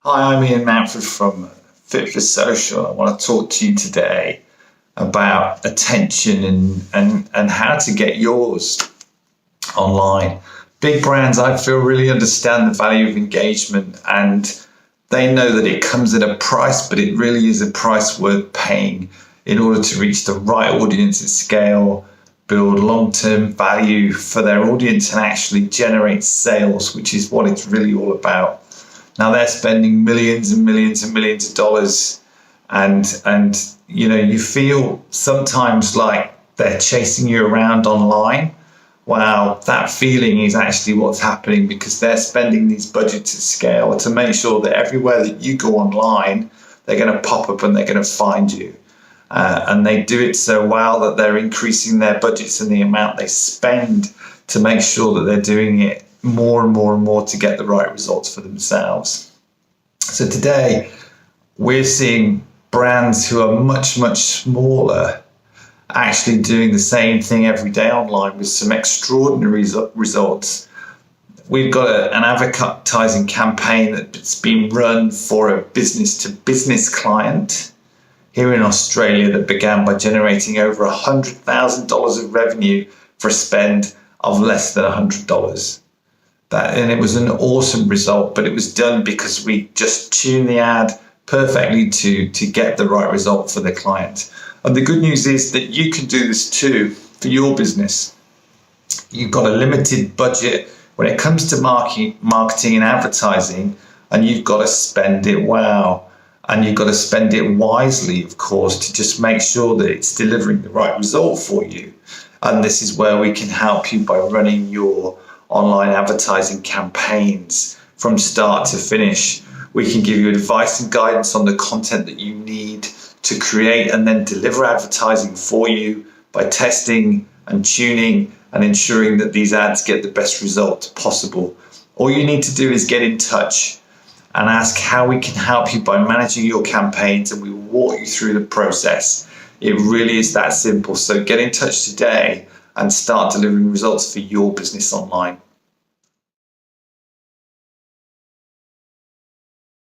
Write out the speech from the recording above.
Hi, I'm Ian Mountford from Fit for Social. I want to talk to you today about attention and how to get yours online. Big brands, I feel, really understand the value of engagement, and they know that it comes at a price, but it really is a price worth paying in order to reach the right audience at scale, build long-term value for their audience, and actually generate sales, which is what it's really all about. Now they're spending millions and millions and millions of dollars, and you feel sometimes like they're chasing you around online. Wow, that feeling is actually what's happening, because they're spending these budgets at scale to make sure that everywhere that you go online, they're going to pop up and they're going to find you. And they do it so well that they're increasing their budgets and the amount they spend to make sure that they're doing it more and more and more to get the right results for themselves. So today we're seeing brands who are much, much smaller actually doing the same thing every day online with some extraordinary results. We've got an advertising campaign that's been run for a business to business client here in Australia that began by generating over $100,000 of revenue for a spend of less than $100. And it was an awesome result, but it was done because we just tuned the ad perfectly to get the right result for the client. And the good news is that you can do this too for your business. You've got a limited budget when it comes to marketing and advertising, and you've got to spend it well. And you've got to spend it wisely, of course, to just make sure that it's delivering the right result for you. And this is where we can help you by running your online advertising campaigns from start to finish. We can give you advice and guidance on the content that you need to create and then deliver advertising for you by testing and tuning and ensuring that these ads get the best result possible. All you need to do is get in touch and ask how we can help you by managing your campaigns, and we will walk you through the process. It really is that simple. So get in touch today and start delivering results for your business online.